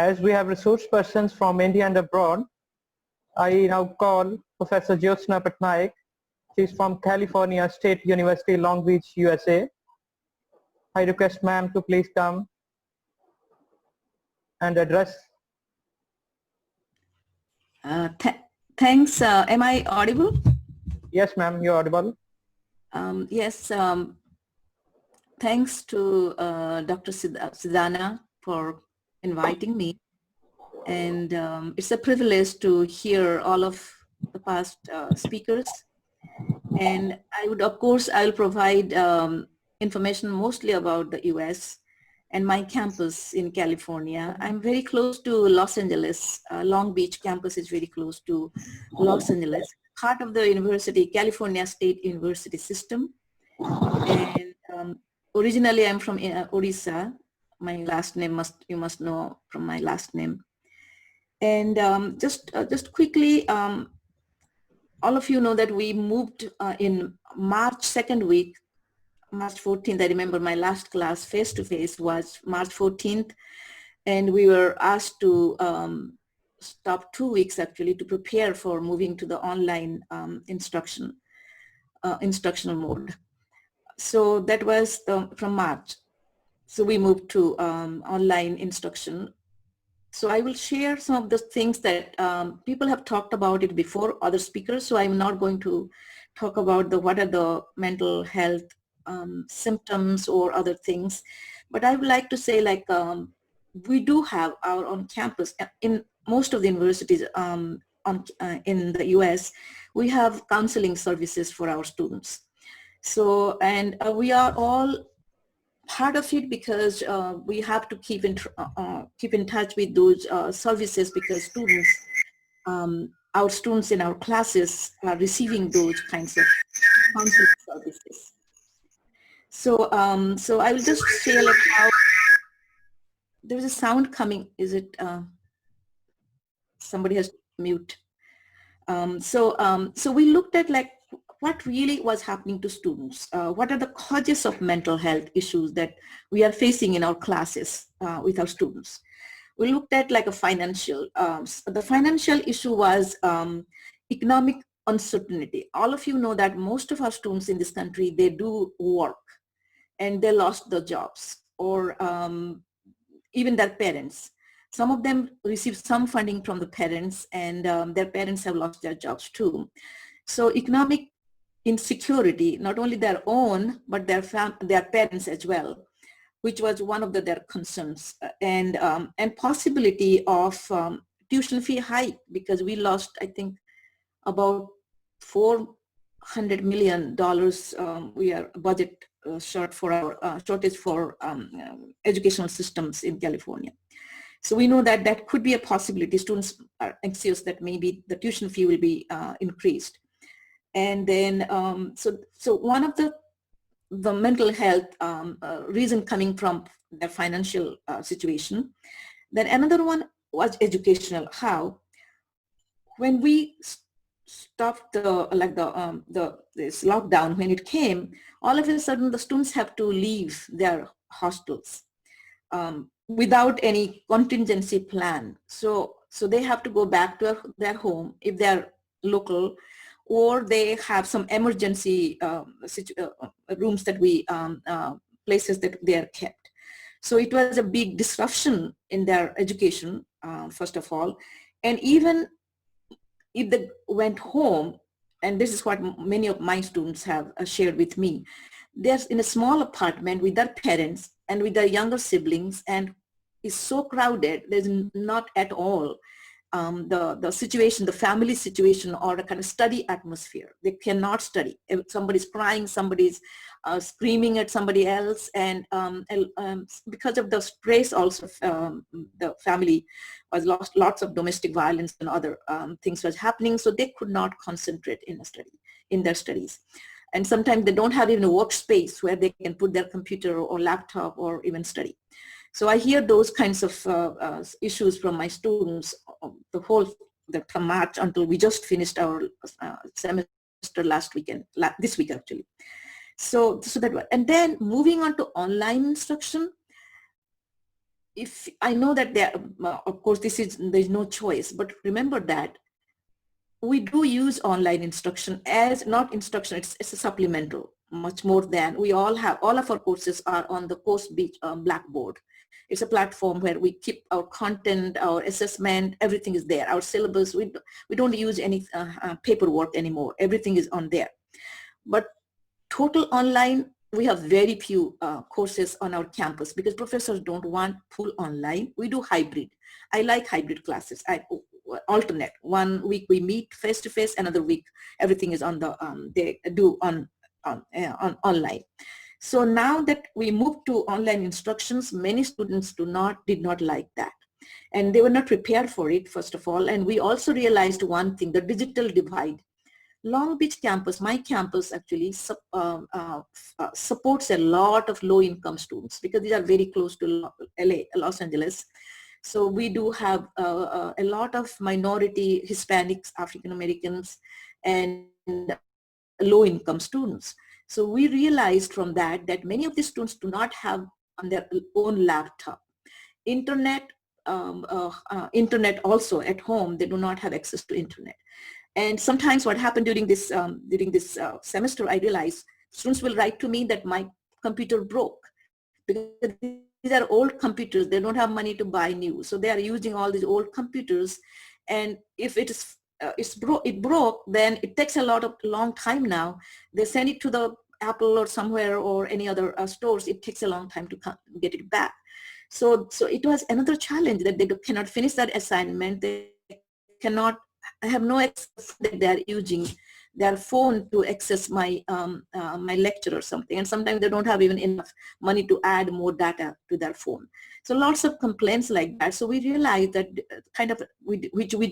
As we have resource persons from India and abroad, I now call Professor Jyotsna Patnaik. She's from California State University, Long Beach, USA. I request ma'am to please come and address. Thanks. Am I audible? Yes, ma'am, you're audible. Yes. Thanks to Dr. Siddhana for inviting me. And it's a privilege to hear all of the past speakers. And I would, of course, I'll provide information mostly about the US and my campus in California. I'm very close to Los Angeles. Long Beach campus is very close to Los Angeles. Part of the university, California State University system. And originally I'm from Odisha. My last name you must know from my last name. And just quickly, all of you know that we moved in March 2nd week, March 14th. I remember my last class face-to-face was March 14th. And we were asked to stop 2 weeks actually to prepare for moving to the online instructional mode. So that was from March. So we moved to online instruction. So I will share some of the things that people have talked about it before, other speakers. So I'm not going to talk about what are the mental health symptoms or other things. But I would like to say we do have our on campus in most of the universities in the US, we have counseling services for our students. So, and we are all part of it because we have to keep in touch with those services because students, our students in our classes are receiving those kinds of counseling services. So, so I will just share how there's a sound coming. Is it somebody has to mute? So we looked at what really was happening to students. What are the causes of mental health issues that we are facing in our classes with our students? We looked at a financial, the financial issue was economic uncertainty. All of you know that most of our students in this country, they do work and they lost their jobs or even their parents. Some of them receive some funding from the parents and their parents have lost their jobs too. So economic insecurity, not only their own, but their parents as well, which was one of their concerns, and possibility of tuition fee hike because we lost, I think, about $400 million. We are budget short for our shortage for educational systems in California. So we know that that could be a possibility. Students are anxious that maybe the tuition fee will be increased. And then, so one of the mental health reason coming from their financial situation. Then another one was educational. How? When we stopped this lockdown, when it came, all of a sudden the students have to leave their hostels without any contingency plan. So they have to go back to their home if they're local, or they have some emergency rooms that places that they are kept. So it was a big disruption in their education, first of all. And even if they went home, and this is what many of my students have shared with me, they're in a small apartment with their parents and with their younger siblings, and it's so crowded, there's not at all the situation, the family situation, or a kind of study atmosphere. They cannot study. If somebody's crying, somebody's screaming at somebody else, and because of the stress also, the family was lost, lots of domestic violence and other things was happening, so they could not concentrate in their studies. And sometimes they don't have even a workspace where they can put their computer or laptop or even study. So I hear those kinds of issues from my students from March until we just finished our semester last weekend, this week actually. So that, and then moving on to online instruction, if I know that there, of course, there's no choice, but remember that we do use online instruction as not instruction, it's a supplemental, much more than we all have. All of our courses are on the Course Beach Blackboard. It's a platform where we keep our content, our assessment, everything is there. Our syllabus, we don't use any paperwork anymore. Everything is on there. But total online, we have very few courses on our campus because professors don't want full online. We do hybrid. I like hybrid classes. I alternate. 1 week we meet face to face, another week everything is on the they do on online. So now that we moved to online instructions, many students did not like that, and they were not prepared for it, first of all. And we also realized one thing: the digital divide. Long Beach campus, my campus actually supports a lot of low-income students because these are very close to LA, Los Angeles. So we do have a lot of minority Hispanics, African Americans, and low-income students. So we realized from that many of these students do not have on their own laptop. Internet also at home, they do not have access to internet. And sometimes what happened during this semester, I realized students will write to me that my computer broke because these are old computers. They don't have money to buy new, so they are using all these old computers. And if it broke, then it takes a long time now. They send it to the Apple or somewhere or any other stores. It takes a long time to get it back. So it was another challenge that they cannot finish that assignment. They cannot. I have no access that they are using their phone to access my my lecture or something, and sometimes they don't have even enough money to add more data to their phone. So lots of complaints like that. So we realized that which we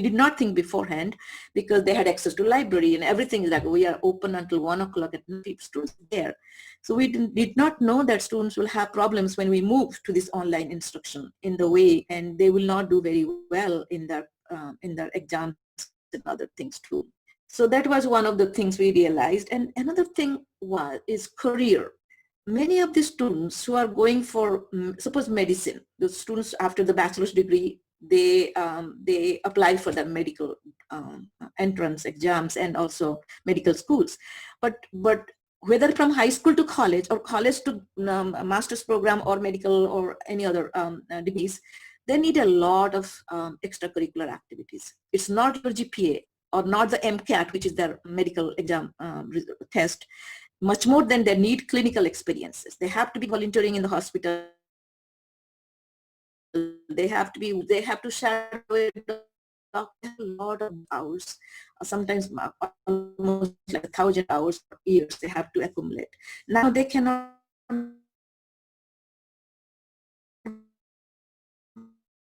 did not think beforehand, because they had access to library and everything is like we are open until 1 o'clock at night, students there. So we did not know that students will have problems when we move to this online instruction in the way, and they will not do very well in their exams and other things too. So that was one of the things we realized. And another thing is career. Many of the students who are going for, suppose medicine, the students after the bachelor's degree, they apply for the medical entrance exams and also medical schools. But whether from high school to college or college to master's program or medical or any other degrees, they need a lot of extracurricular activities. It's not your GPA or not the MCAT, which is their medical exam test. Much more than they need clinical experiences. They have to be volunteering in the hospital. They have to share with the doctor a lot of hours, sometimes almost like 1,000 hours per year they have to accumulate. Now they cannot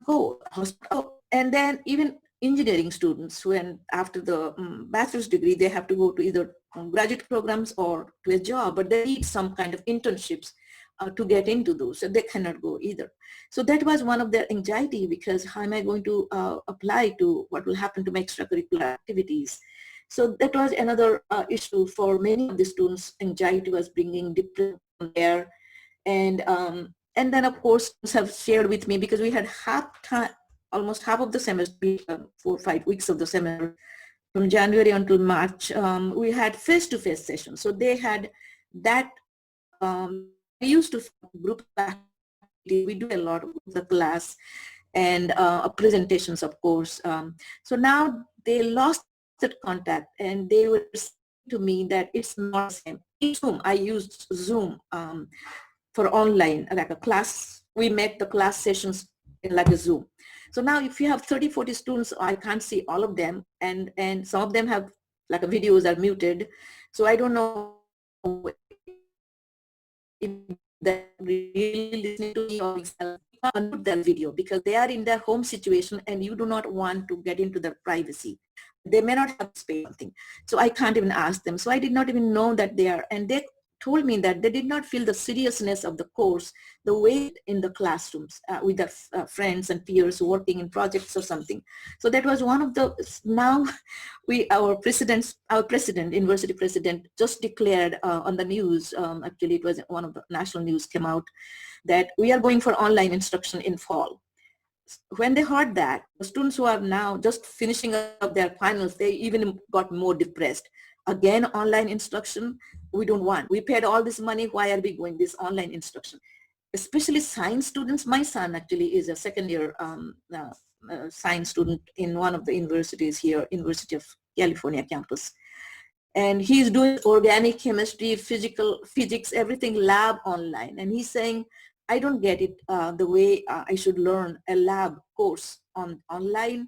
go hospital. And then even engineering students, when after the bachelor's degree, they have to go to either graduate programs or to a job, but they need some kind of internships to get into those, so they cannot go either. So that was one of their anxiety, because how am I going to apply to what will happen to my extracurricular activities? So that was another issue for many of the students. Anxiety was bringing depression there. And then of course students have shared with me, because we had almost half of the semester, 4 or 5 weeks of the semester, from January until March, we had face-to-face sessions. So they had that. We used to group activity. We do a lot of the class and presentations, of course. So now they lost that contact, and they were saying to me that it's not the same. In Zoom, I used Zoom for online, like a class. We met the class sessions in like a Zoom. So now if you have 30, 40 students, I can't see all of them, and some of them have like videos are muted. So I don't know if they're really listening to me or unmute their video, because they are in their home situation and you do not want to get into their privacy. They may not have space something. So I can't even ask them. So I did not even know that they are, and they told me that they did not feel the seriousness of the course the way in the classrooms with their friends and peers working in projects or something. So that was one of the, now our president, university president, just declared on the news, actually it was one of the national news came out, that we are going for online instruction in fall. When they heard that, the students who are now just finishing up their finals, they even got more depressed. Again, online instruction, we don't want. We paid all this money, why are we going this online instruction? Especially science students. My son actually is a second year science student in one of the universities here, University of California campus. And he's doing organic chemistry, physics, everything lab online. And he's saying, I don't get it the way I should learn a lab course online.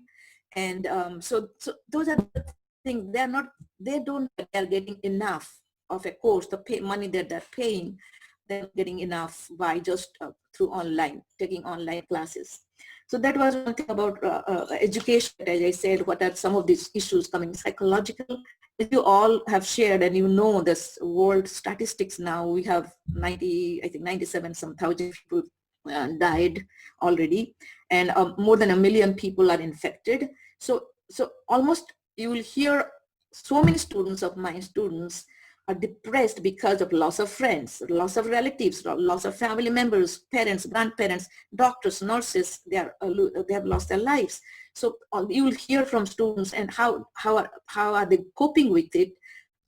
And so those are the things. They're getting enough of a course, the money that they're paying, they're getting enough by just through online, taking online classes. So that was one thing about education. As I said, what are some of these issues coming? Psychological, as you all have shared, and you know this world statistics now, we have 97 some thousand people died already, and more than 1 million people are infected. So almost you will hear so many students of my students are depressed because of loss of friends, loss of relatives, loss of family members, parents, grandparents, doctors, nurses. They have lost their lives. So you will hear from students, and how are they coping with it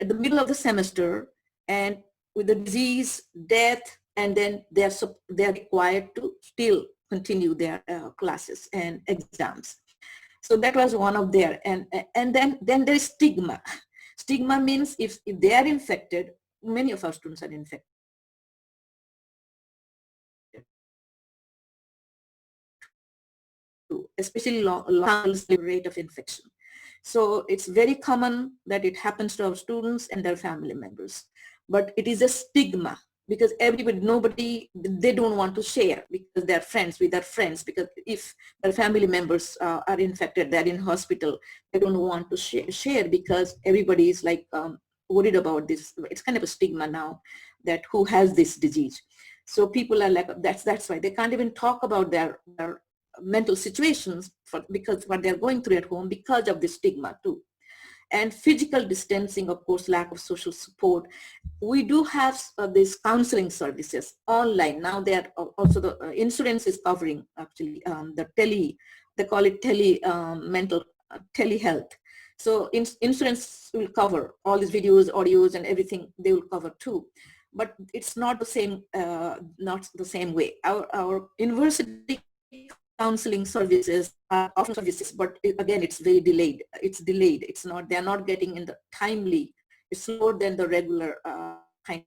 at the middle of the semester, and with the disease, death, and then they're required to still continue their classes and exams. So that was one of their, and then there is stigma. Stigma means if they are infected, many of our students are infected, especially long rate of infection. So it's very common that it happens to our students and their family members. But it is a stigma, because they don't want to share, because they're friends with their friends, because if their family members are infected, they're in hospital, they don't want to share because everybody is like worried about this. It's kind of a stigma now, that who has this disease. So people are like, that's why they can't even talk about their mental situations because what they're going through at home, because of this stigma too. And physical distancing, of course, lack of social support. We do have these counseling services online. Now they are also, the insurance is covering actually they call it telehealth. So insurance will cover all these videos, audios, and everything they will cover too. But it's not the same, way. Our university counseling services are often services, but again, it's very delayed. It's not, they're not getting in the timely. It's slower than the regular kind.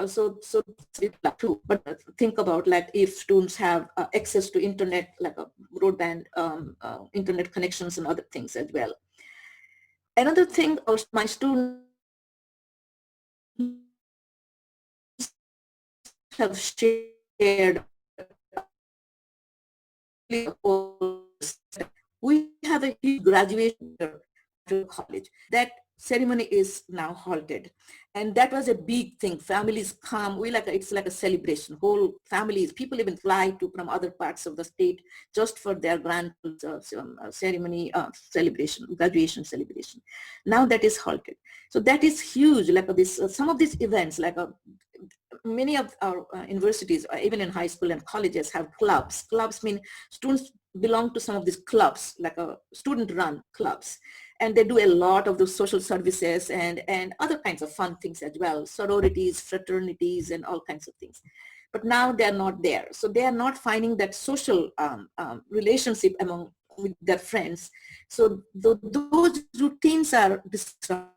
So too. But think about, like, if students have access to internet, like a broadband internet connections and other things as well. Another thing, also my students have shared, we have a huge graduation to college. That ceremony is now halted, and that was a big thing. Families come, it's like a celebration. Whole families, people even fly from other parts of the state just for their grand ceremony celebration, graduation celebration. Now that is halted. So that is huge. Like this, some of these events, like many of our universities, even in high school and colleges, have clubs. Clubs mean students belong to some of these clubs, like a student-run clubs. And they do a lot of those social services and other kinds of fun things as well, sororities, fraternities, and all kinds of things. But now they're not there. So they are not finding that social relationship with their friends. So those routines are disrupted,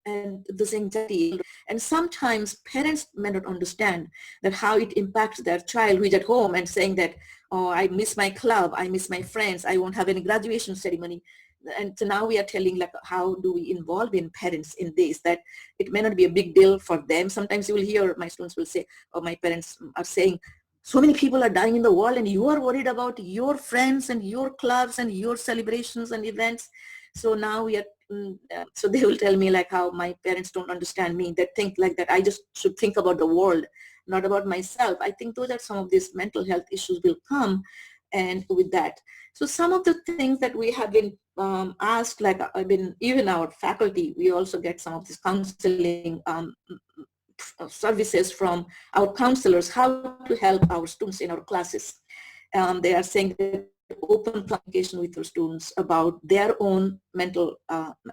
and this anxiety, and sometimes parents may not understand that how it impacts their child who is at home and saying that, oh, I miss my club, I miss my friends, I won't have any graduation ceremony. And so now we are telling, like, how do we involve in parents in this, that it may not be a big deal for them. Sometimes you will hear my students will say, or my parents are saying, so many people are dying in the world and you are worried about your friends and your clubs and your celebrations and events. So now we are, so they will tell me like how my parents don't understand me. They think like that I just should think about the world, not about myself. I think those are some of these mental health issues will come and with that. So some of the things that we have been asked, like I've been, even our faculty, we also get some of this counseling services from our counselors, how to help our students in our classes. They are saying that open communication with our students about their own mental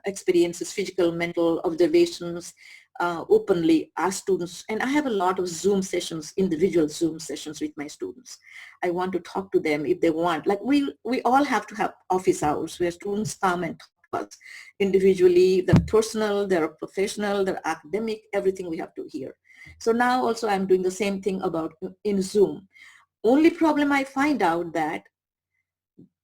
experiences, physical, mental observations, openly ask students. And I have a lot of Zoom sessions, individual Zoom sessions with my students. I want to talk to them if they want. Like we all have to have office hours where students come and talk to us individually, their personal, their professional, their academic, everything we have to hear. So now also I'm doing the same thing about in Zoom. Only problem I find out that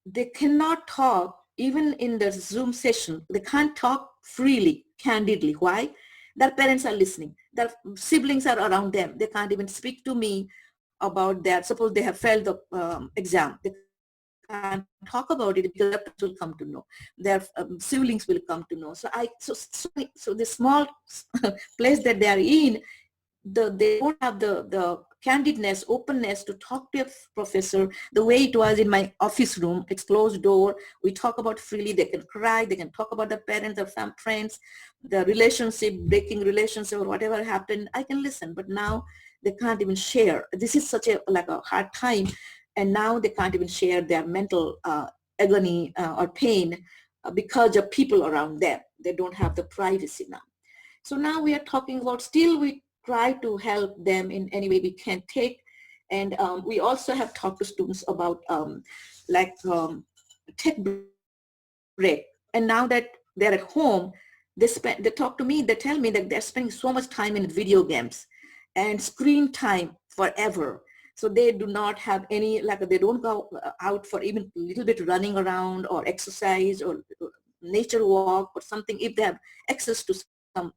they cannot talk even in the Zoom session. They can't talk freely, candidly. Why? Their parents are listening. Their siblings are around them. They can't even speak to me about that. Suppose they have failed the exam. They can't talk about it because their parents will come to know. Their siblings will come to know. So the small place that they are in, they don't have the candidness, openness to talk to a professor the way it was in my office room. It's closed door. We talk about freely. They can cry. They can talk about their parents, their friends, the relationship, breaking relationship or whatever happened. I can listen, but now they can't even share. This is such a hard time. And now they can't even share their mental agony or pain because of people around them. They don't have the privacy now. So now we are talking about, still we try to help them in any way we can take. And we also have talked to students about take break. And now that they're at home, they talk to me, they tell me that they're spending so much time in video games and screen time forever. So they do not have any, they don't go out for even a little bit running around or exercise or nature walk or something. If they have access to some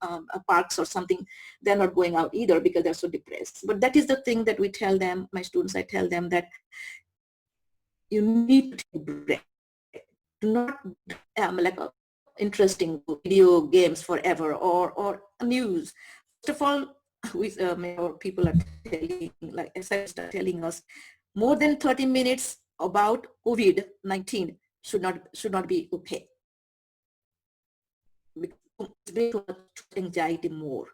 parks or something, they're not going out either because they're so depressed. But that is the thing that we tell them, my students, I tell them that you need to take a break. Do not interesting video games forever or news. First of all, people are telling, like SIs are telling us, more than 30 minutes about COVID-19 should not be okay. It's too much anxiety more.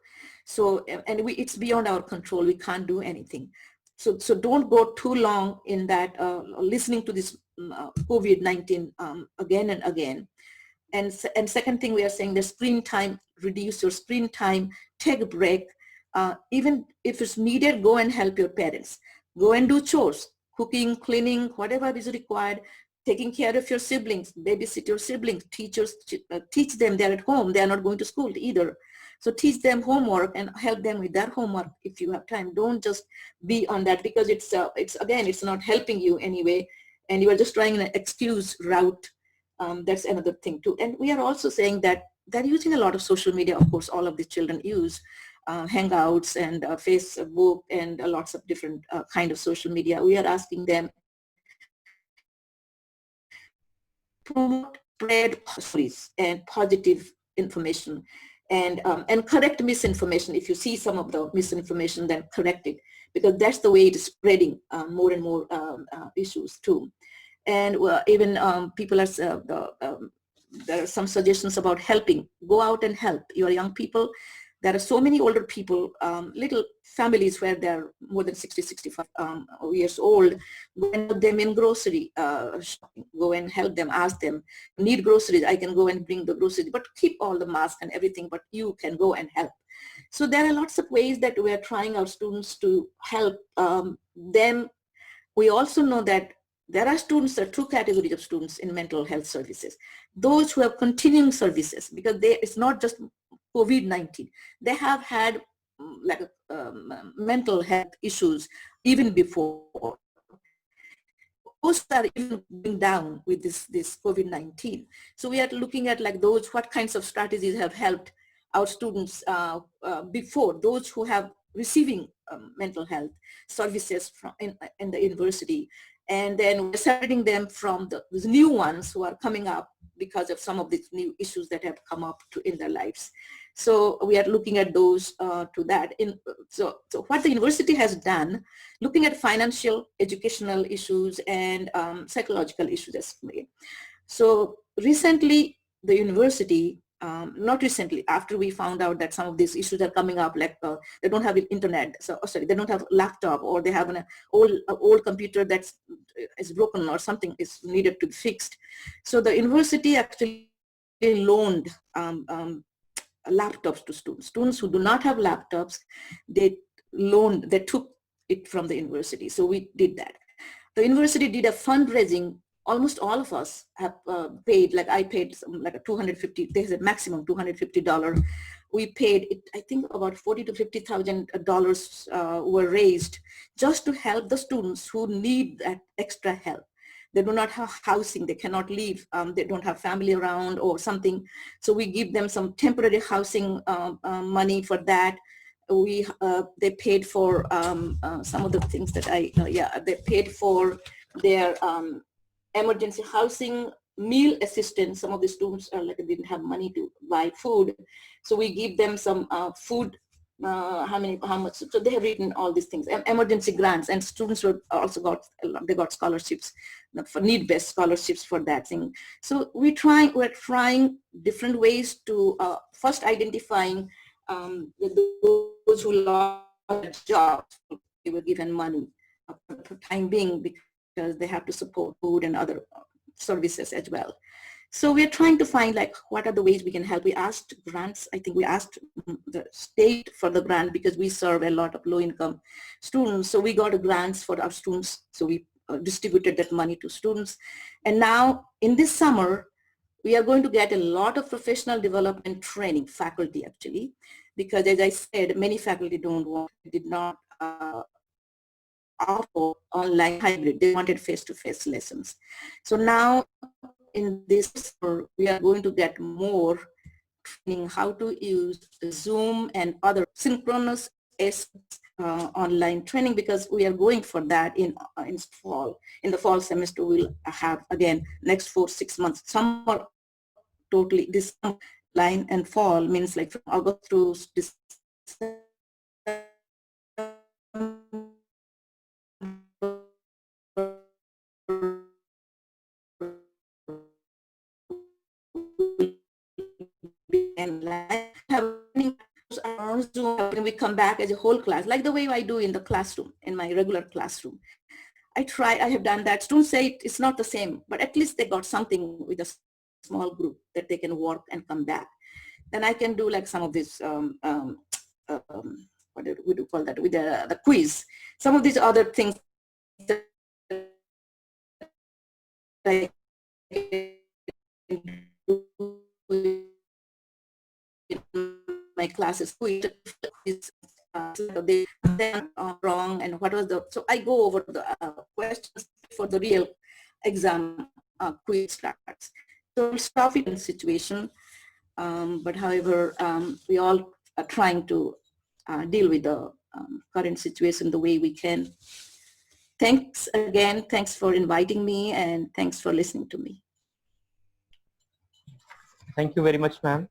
So, and it's beyond our control. We can't do anything. So don't go too long in that listening to this COVID-19 again and again. And second thing we are saying, the screen time, reduce your screen time, take a break. Even if it's needed, go and help your parents. Go and do chores, cooking, cleaning, whatever is required, taking care of your siblings, babysit your siblings, teachers, teach them. They're at home. They're not going to school either. So teach them homework and help them with their homework if you have time. Don't just be on that because it's not helping you anyway. And you are just trying an excuse route. That's another thing too. And we are also saying that they're using a lot of social media. Of course, all of the children use Hangouts and Facebook and lots of different kind of social media. We are asking them promote, spread stories and positive information and correct misinformation. If you see some of the misinformation, then correct it, because that's the way it is spreading more and more issues too. And even people are, there are some suggestions about helping. Go out and help your young people. There are so many older people, little families where they're more than 60, 65 years old. Go and help them in grocery shopping. Go and help them, ask them, need groceries, I can go and bring the groceries, but keep all the masks and everything, but you can go and help. So there are lots of ways that we are trying our students to help them. We also know that there are two categories of students in mental health services. Those who have continuing services, because it's not just COVID-19. They have had mental health issues even before. Those are even going down with this COVID-19. So we are looking at those, what kinds of strategies have helped our students before, those who have receiving mental health services from in the university, and then we're separating them from these new ones who are coming up because of some of these new issues that have come up in their lives. So we are looking at those to that. So what the university has done, looking at financial, educational issues, and psychological issues as well. So recently, the university, not recently, after we found out that some of these issues are coming up, like they don't have internet, so sorry, they don't have laptop, or they have an old computer that's is broken or something is needed to be fixed. So the university actually loaned laptops to students. Students who do not have laptops, they took it from the university. So we did that. The university did a fundraising. Almost all of us have paid, like I paid like a $250, there's a maximum $250. We paid it, I think about $40,000 to $50,000 were raised just to help the students who need that extra help. They do not have housing, they cannot leave, they don't have family around or something. So we give them some temporary housing money for that. They paid for some of the things that they paid for their emergency housing, meal assistance. Some of the students didn't have money to buy food, so we give them some food. How much? So they have written all these things, emergency grants, and students were also got scholarships, for need-based scholarships for that thing. So we're trying different ways to first identifying those who lost jobs. They were given money for time being, because they have to support food and other services as well. So we're trying to find what are the ways we can help. We asked grants. I think we asked the state for the grant because we serve a lot of low-income students. So we got grants for our students. So we distributed that money to students. And now in this summer, we are going to get a lot of professional development training, faculty actually, because as I said, many faculty did not offer online hybrid. They wanted face-to-face lessons. So now in this summer, we are going to get more training how to use Zoom and other synchronous online training, because we are going for that in fall. In the fall semester, we'll have again next 4-6 months. Summer totally, this line, and fall means like from August through December. And having Zoom, when we come back as a whole class, like the way I do in the classroom, in my regular classroom. I have done that. Students say it's not the same, but at least they got something with a small group that they can work and come back. Then I can do like some of this, what do we call that, with the quiz. Some of these other things that I do in my classes, quiz, they wrong, and what was so I go over the questions for the real exam quiz starts. So it's tough in situation, but however, we all are trying to deal with the current situation the way we can. Thanks again. Thanks for inviting me, and thanks for listening to me. Thank you very much, ma'am.